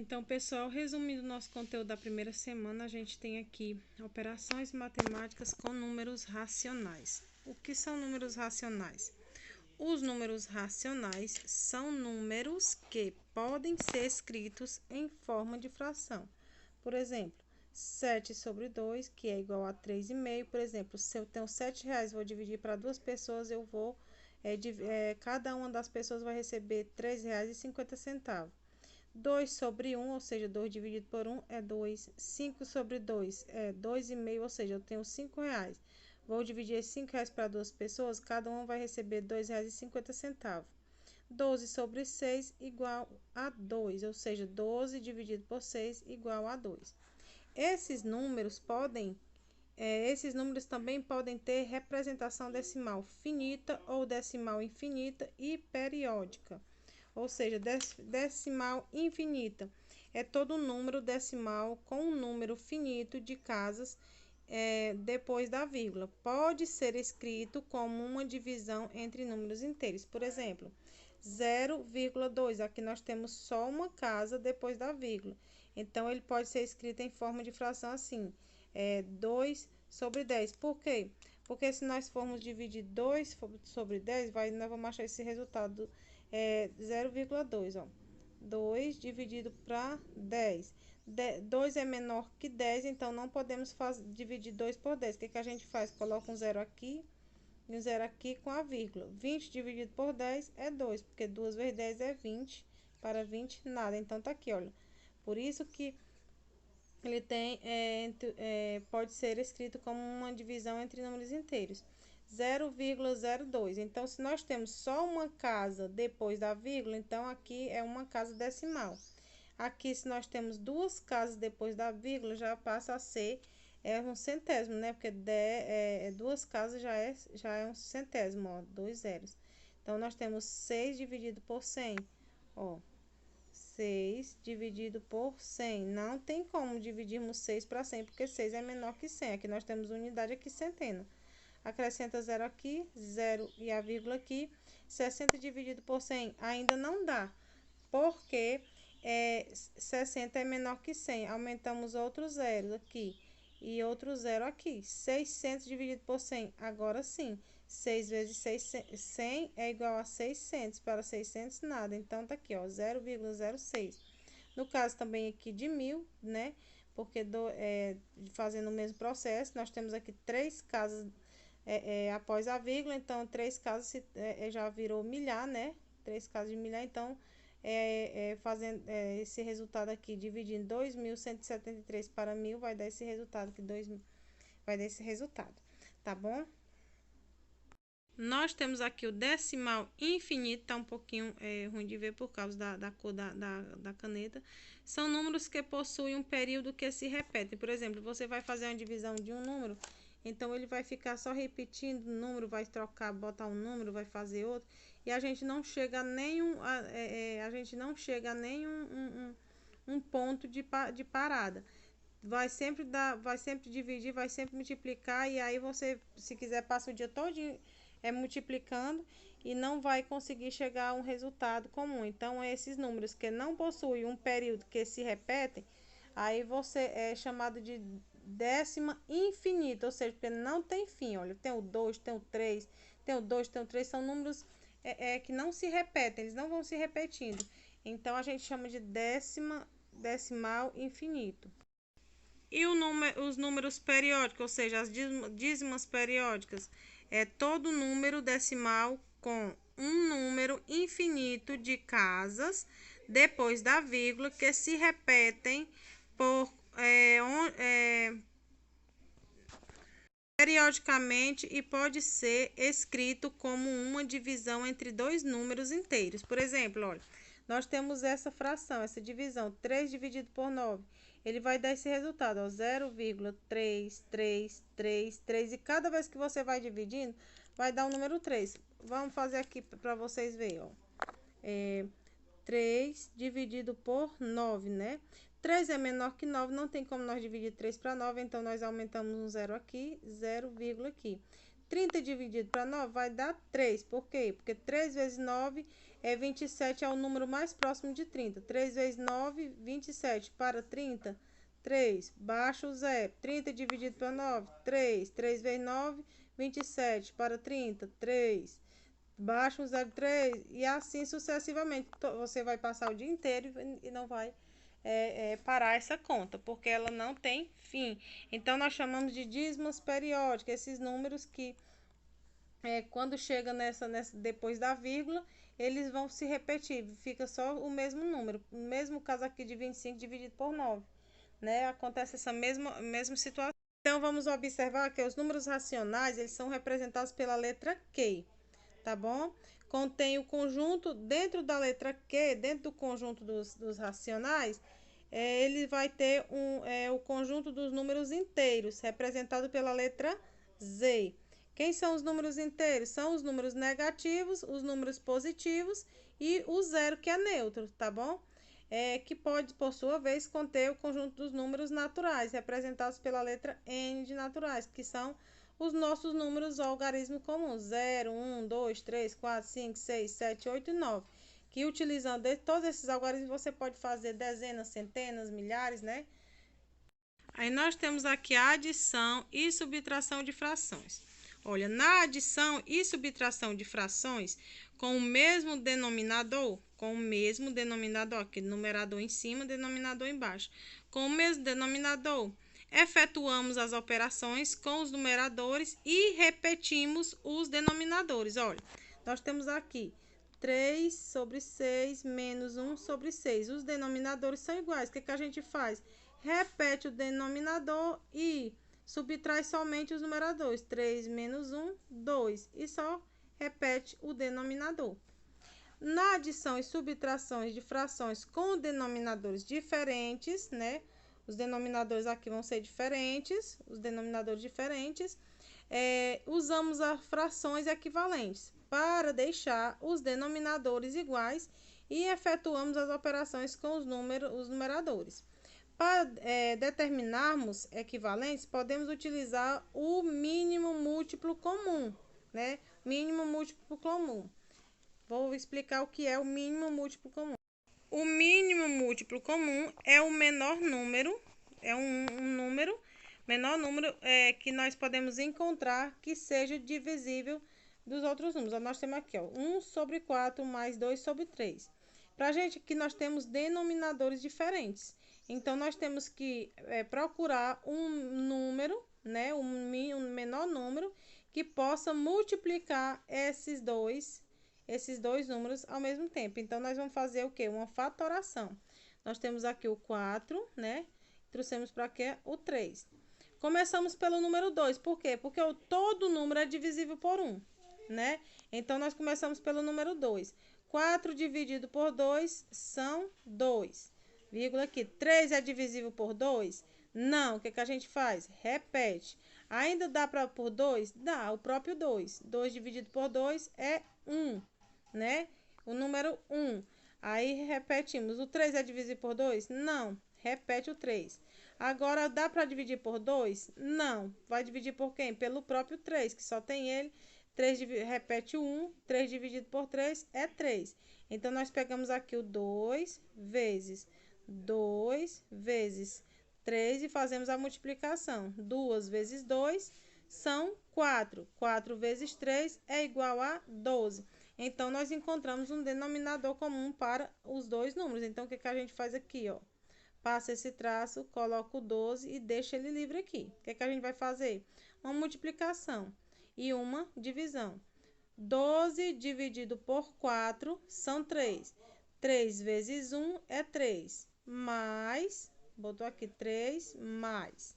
Então, pessoal, resumindo o nosso conteúdo da primeira semana, a gente tem aqui operações matemáticas com números racionais. O que são números racionais? Os números racionais são números que podem ser escritos em forma de fração. Por exemplo, 7 sobre 2, que é igual a 3,5. Por exemplo, se eu tenho R$7, vou dividir para duas pessoas, eu vou, cada uma das pessoas vai receber R$3,50. 2 sobre 1, ou seja, 2 dividido por 1 é 2. 5 sobre 2 é 2,5, ou seja, eu tenho R$5. Vou dividir esses R$5 para duas pessoas, cada uma vai receber R$2,50. 12 sobre 6 igual a 2, ou seja, 12 dividido por 6 igual a 2. Esses números também podem ter representação decimal finita ou decimal infinita e periódica. Ou seja, decimal infinita é todo número decimal com um número finito de casas depois da vírgula. Pode ser escrito como uma divisão entre números inteiros. Por exemplo, 0,2. Aqui nós temos só uma casa depois da vírgula. Então, ele pode ser escrito em forma de fração assim, 2 sobre 10. Por quê? Porque se nós formos dividir 2 sobre 10, nós vamos achar esse resultado 0,2, ó. 2 dividido para 10. 2 é menor que 10, então não podemos dividir 2 por 10. O que a gente faz? Coloca um zero aqui e um zero aqui com a vírgula. 20 dividido por 10 é 2, porque 2 vezes 10 é 20. Para 20, nada. Então, tá aqui, olha. Por isso que ele pode ser escrito como uma divisão entre números inteiros. 0,02. Então, se nós temos só uma casa depois da vírgula, então aqui é uma casa decimal. Aqui, se nós temos duas casas depois da vírgula, já passa a ser um centésimo, né? Porque duas casas já é um centésimo, ó, 2 zeros. Então, nós temos 6 dividido por 100, ó. 6 dividido por 100. Não tem como dividirmos 6 para 100, porque 6 é menor que 100. Aqui nós temos unidade, aqui centena. Acrescenta 0 aqui, 0 e a vírgula aqui. 60 dividido por 100 ainda não dá, porque 60 é menor que 100. Aumentamos outro zero aqui e outro zero aqui. 600 dividido por 100, agora sim. 6 vezes 100 é igual a 600. Para 600, nada. Então, tá aqui, ó, 0,06. No caso também aqui de 1000, né? Porque fazendo o mesmo processo, nós temos aqui 3 casas após a vírgula. Então, 3 casas já virou milhar, né? 3 casas de milhar. Então, fazendo esse resultado aqui, dividindo 2.173 para 1000, vai dar esse resultado aqui, vai dar esse resultado, tá bom? Nós temos aqui o decimal infinito, tá um pouquinho ruim de ver por causa da cor da caneta. São números que possuem um período que se repetem. Por exemplo, você vai fazer uma divisão de um número, então ele vai ficar só repetindo o número, vai trocar, botar um número, vai fazer outro, e a gente não chega a nenhum um ponto de parada. Vai sempre dividir, vai sempre multiplicar, e aí você, se quiser, passa o dia todo multiplicando e não vai conseguir chegar a um resultado comum. Então, esses números que não possuem um período que se repetem, aí você é chamado de décima infinita, ou seja, porque não tem fim. Olha, tem o 2, tem o 3, tem o 2, tem o 3, são números que não se repetem, eles não vão se repetindo. Então, a gente chama de decimal infinito. E os números periódicos, ou seja, as dízimas periódicas, é todo número decimal com um número infinito de casas depois da vírgula que se repetem periodicamente e pode ser escrito como uma divisão entre dois números inteiros. Por exemplo, olha, nós temos essa fração, essa divisão, 3 dividido por 9. Ele vai dar esse resultado, 0,3333, e cada vez que você vai dividindo, vai dar o número 3. Vamos fazer aqui para vocês verem, ó. 3 dividido por 9, né? 3 é menor que 9, não tem como nós dividir 3 para 9, então nós aumentamos um zero aqui, 0, aqui. 30 dividido para 9 vai dar 3, por quê? Porque 3 vezes 9 27 é o número mais próximo de 30. 3 vezes 9, 27. Para 30, 3. Baixa o zero. 30 dividido por 9, 3. 3 vezes 9, 27. Para 30, 3. Baixa o zero, 3. E assim sucessivamente. Você vai passar o dia inteiro e não vai parar essa conta, porque ela não tem fim. Então, nós chamamos de dízimos periódicos, esses números que, quando chega depois da vírgula, eles vão se repetir, fica só o mesmo número. No mesmo caso aqui de 25 dividido por 9, né? Acontece essa mesma situação. Então, vamos observar que os números racionais, eles são representados pela letra Q, tá bom? Contém o conjunto, dentro da letra Q, dentro do conjunto dos racionais, ele vai ter o conjunto dos números inteiros, representado pela letra Z. Quem são os números inteiros? São os números negativos, os números positivos e o zero, que é neutro, tá bom? Que pode, por sua vez, conter o conjunto dos números naturais, representados pela letra N de naturais, que são os nossos números algarismos comuns: 0, 1, 2, 3, 4, 5, 6, 7, 8 e 9. Que utilizando todos esses algarismos você pode fazer dezenas, centenas, milhares, né? Aí nós temos aqui a adição e subtração de frações. Olha, na adição e subtração de frações, com o mesmo denominador, aqui numerador em cima, denominador embaixo, com o mesmo denominador, efetuamos as operações com os numeradores e repetimos os denominadores. Olha, nós temos aqui 3 sobre 6 menos 1 sobre 6. Os denominadores são iguais. O que a gente faz? Repete o denominador e subtrai somente os numeradores. 3 menos 1, 2. E só repete o denominador. Na adição e subtrações de frações com denominadores diferentes, né? Os denominadores aqui vão ser diferentes, usamos as frações equivalentes para deixar os denominadores iguais e efetuamos as operações com os numeradores. Para determinarmos equivalentes, podemos utilizar o mínimo múltiplo comum, né? Mínimo múltiplo comum. Vou explicar o que é o mínimo múltiplo comum. O mínimo múltiplo comum é o menor número, menor número que nós podemos encontrar que seja divisível dos outros números. Nós temos aqui, 1 sobre 4 mais 2 sobre 3. Para a gente que nós temos denominadores diferentes. Então, nós temos que procurar um número, né, um menor número, que possa multiplicar esses dois números ao mesmo tempo. Então, nós vamos fazer o quê? Uma fatoração. Nós temos aqui o 4, né? Trouxemos para aqui o 3. Começamos pelo número 2. Por quê? Porque todo número é divisível por 1, né? Então, nós começamos pelo número 2. 4 dividido por 2 são 2. Vírgula aqui. 3 é divisível por 2? Não. O que a gente faz? Repete. Ainda dá por 2? Dá, o próprio 2. 2 dividido por 2 é 1, né? O número 1. Aí repetimos. O 3 é divisível por 2? Não. Repete o 3. Agora, dá para dividir por 2? Não. Vai dividir por quem? Pelo próprio 3, que só tem ele. 3 repete o 1. 3 dividido por 3 é 3. Então, nós pegamos aqui o 2 vezes 3 e fazemos a multiplicação. 2 vezes 2 são 4. 4 vezes 3 é igual a 12. Então, nós encontramos um denominador comum para os dois números. Então, o que a gente faz aqui, ó? Passa esse traço, coloca o 12 e deixa ele livre aqui. O que a gente vai fazer? Uma multiplicação e uma divisão. 12 dividido por 4 são 3. 3 vezes 1 é 3. Mais, botou aqui 3, mais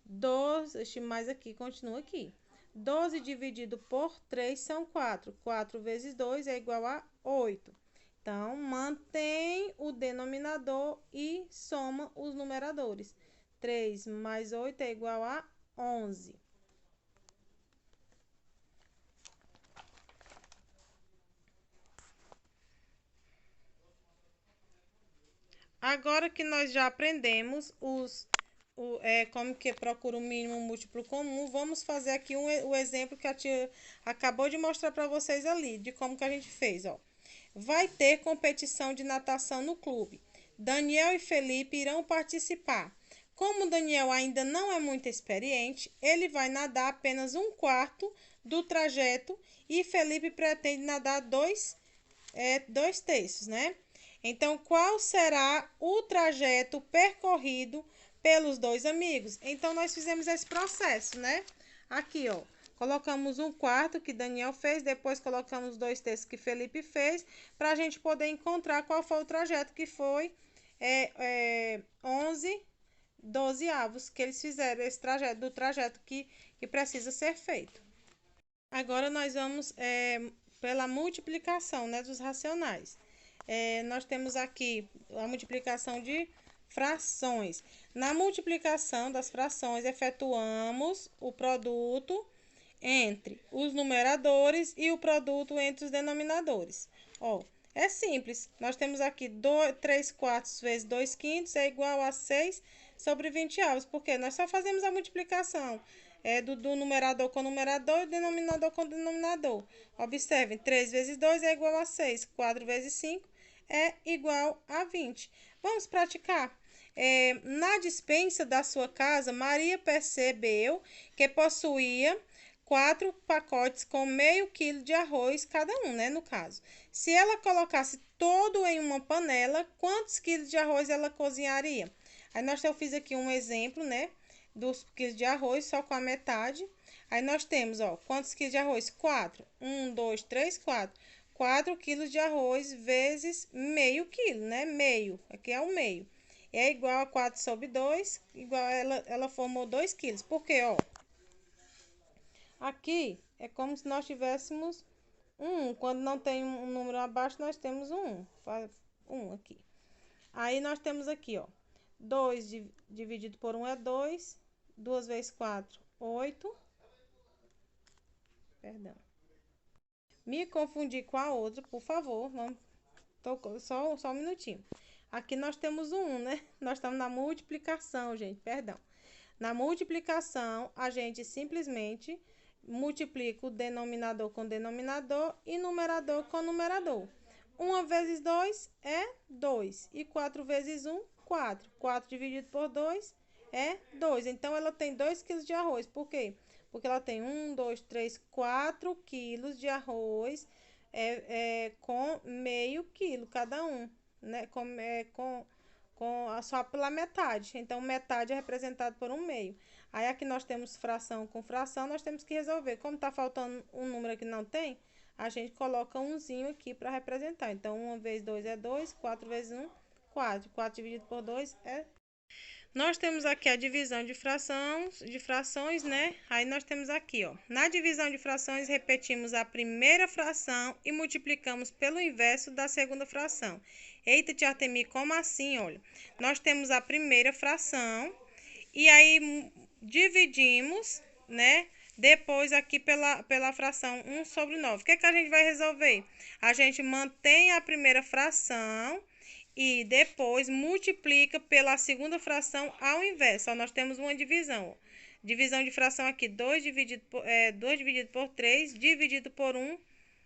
12, este mais aqui continua aqui. 12 dividido por 3 são 4. 4 vezes 2 é igual a 8. Então, mantém o denominador e soma os numeradores. 3 mais 8 é igual a 11. Agora que nós já aprendemos como que procura o mínimo múltiplo comum, vamos fazer aqui o exemplo que a tia acabou de mostrar para vocês ali, de como que a gente fez, ó. vai ter competição de natação no clube. Daniel e Felipe irão participar. Como Daniel ainda não é muito experiente, ele vai nadar apenas um quarto do trajeto e Felipe pretende nadar dois terços, né? Então, qual será o trajeto percorrido pelos dois amigos? Então, nós fizemos esse processo, né? Aqui, ó, colocamos um quarto que Daniel fez, depois colocamos 2 terços que Felipe fez, para a gente poder encontrar qual foi o trajeto que foi 11 12avos que eles fizeram, esse trajeto, do trajeto que precisa ser feito. Agora nós vamos pela multiplicação, né, dos racionais. Nós temos aqui a multiplicação de frações. Na multiplicação das frações, efetuamos o produto entre os numeradores e o produto entre os denominadores. Ó, é simples. Nós temos aqui 3 quartos vezes 2 quintos é igual a 6 sobre 20avos. Porque nós só fazemos a multiplicação do numerador com numerador e denominador com denominador. Observem, 3 vezes 2 é igual a 6. 4 vezes 5 é igual a 20. Vamos praticar? Na despensa da sua casa, Maria percebeu que possuía 4 pacotes com meio quilo de arroz cada um, né, no caso. Se ela colocasse todo em uma panela, quantos quilos de arroz ela cozinharia? Aí eu fiz aqui um exemplo, né, dos quilos de arroz só com a metade. Aí nós temos, ó, quantos quilos de arroz? 4. 1, 2, 3, 4. 4 quilos de arroz vezes meio quilo, né? Meio, aqui é o meio. É igual a 4 sobre 2, igual ela formou 2 quilos. Por quê, ó? Aqui é como se nós tivéssemos um. Quando não tem um número abaixo, nós temos um. Faz um aqui. Aí nós temos aqui, ó. 2 dividido por 1 é 2. 2 vezes 4, 8. Perdão. Me confundi com a outra, por favor. Vamos, só um minutinho. Aqui nós temos o 1, né? Nós estamos na multiplicação, gente. Perdão. Na multiplicação, a gente simplesmente multiplica o denominador com denominador e numerador com numerador. 1 vezes 2 é 2. E 4 vezes 1, 4. 4 dividido por 2 é 2. Então, ela tem 2 quilos de arroz. Por quê? Porque ela tem 1, 2, 3, 4 quilos de arroz com meio quilo cada um, né? Só pela metade. Então, metade é representado por um meio. Aí, aqui nós temos fração com fração, nós temos que resolver. Como tá faltando um número que não tem, a gente coloca umzinho aqui para representar. Então, 1 vezes 2 é 2, 4 vezes 1, 4. 4 dividido por 2 é... Nós temos aqui a divisão de frações, né? Aí nós temos aqui, ó. Na divisão de frações, repetimos a primeira fração e multiplicamos pelo inverso da segunda fração. Eita, tia Artemi, como assim? Olha, nós temos a primeira fração e aí dividimos, né? Depois aqui pela fração 1 sobre 9. O que que a gente vai resolver? A gente mantém a primeira fração e depois multiplica pela segunda fração ao inverso. Ó, nós temos uma divisão. Divisão de fração aqui, 2 dividido por 3, dividido por 1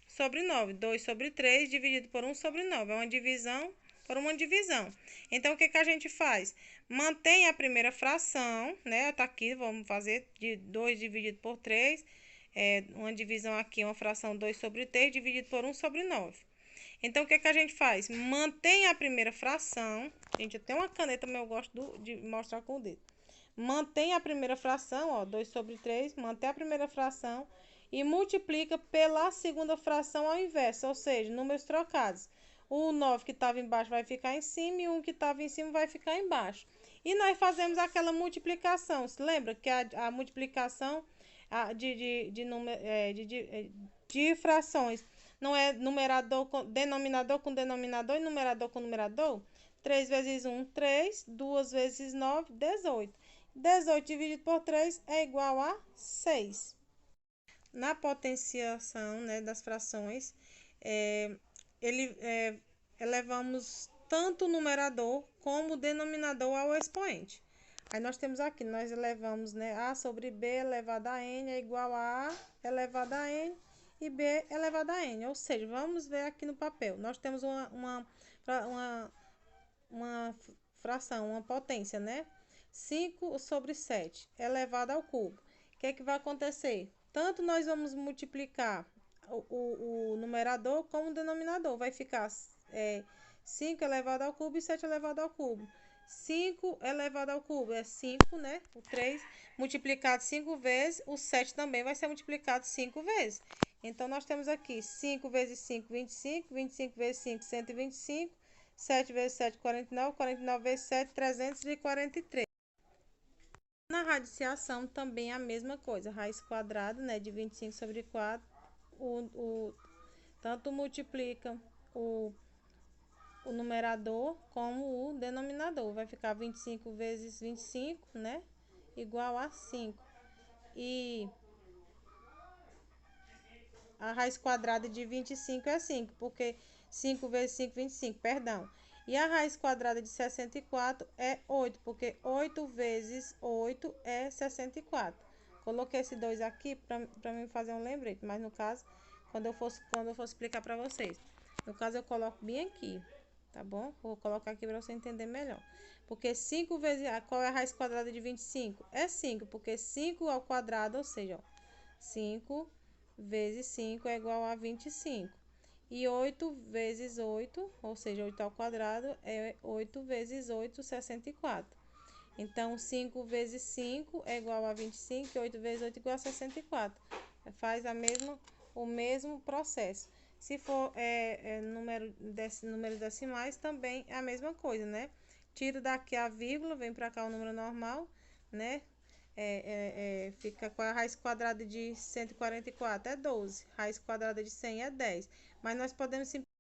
sobre 9. 2 sobre 3, dividido por 1 sobre 9. É uma divisão por uma divisão. Então, o que que a gente faz? Mantém a primeira fração, né? Tá aqui, vamos fazer de 2 dividido por 3. Uma divisão aqui, uma fração 2 sobre 3, dividido por 1 sobre 9. Então, o que que a gente faz? Mantém a primeira fração. Gente, eu tenho uma caneta, mas eu gosto de mostrar com o dedo. Mantém a primeira fração, ó, 2 sobre 3. Mantém a primeira fração e multiplica pela segunda fração ao inverso, ou seja, números trocados. O 9 que estava embaixo vai ficar em cima e o 1 que estava em cima vai ficar embaixo. E nós fazemos aquela multiplicação. Se lembra que a multiplicação de frações não é denominador com denominador e numerador com numerador? 3 vezes 1, 3. 2 vezes 9, 18. 18 dividido por 3 é igual a 6. Na potenciação, né, das frações, elevamos tanto o numerador como o denominador ao expoente. Aí nós temos aqui, nós elevamos, né, A sobre B elevado a N é igual a elevado a N. e b elevado a n. Ou seja, vamos ver aqui no papel. Nós temos uma fração, uma potência, né? 5 sobre 7 elevado ao cubo. O que é que vai acontecer? Tanto nós vamos multiplicar o numerador como o denominador. Vai ficar 5 elevado ao cubo e 7 elevado ao cubo. 5 elevado ao cubo é 5, né? O 3 multiplicado 5 vezes, o 7 também vai ser multiplicado 5 vezes. Então, nós temos aqui 5 vezes 5, 25, 25 vezes 5, 125, 7 vezes 7, 49, 49 vezes 7, 343. Na radiciação, também a mesma coisa, raiz quadrada, né, de 25 sobre 4, tanto multiplica o numerador como o denominador. Vai ficar 25 vezes 25, né? Igual a 5. E a raiz quadrada de 25 é 5, porque 5 vezes 5, 25, perdão. E a raiz quadrada de 64 é 8, porque 8 vezes 8 é 64. Coloquei esse 2 aqui para mim fazer um lembrete, mas no caso, quando eu for explicar para vocês. No caso, eu coloco bem aqui, tá bom? Vou colocar aqui para você entender melhor. Porque 5 vezes... Qual é a raiz quadrada de 25? É 5, porque 5 ao quadrado, ou seja, ó, 5 vezes 5 é igual a 25. E 8 vezes 8, ou seja, 8 ao quadrado, é 8 vezes 8, 64. Então, 5 vezes 5 é igual a 25, e 8 vezes 8 é igual a 64. Faz o mesmo processo. Se for números decimais, também é a mesma coisa, né? Tiro daqui a vírgula, vem para cá o número normal, né? Fica com a raiz quadrada de 144 é 12, raiz quadrada de 100 é 10. Mas nós podemos simplificar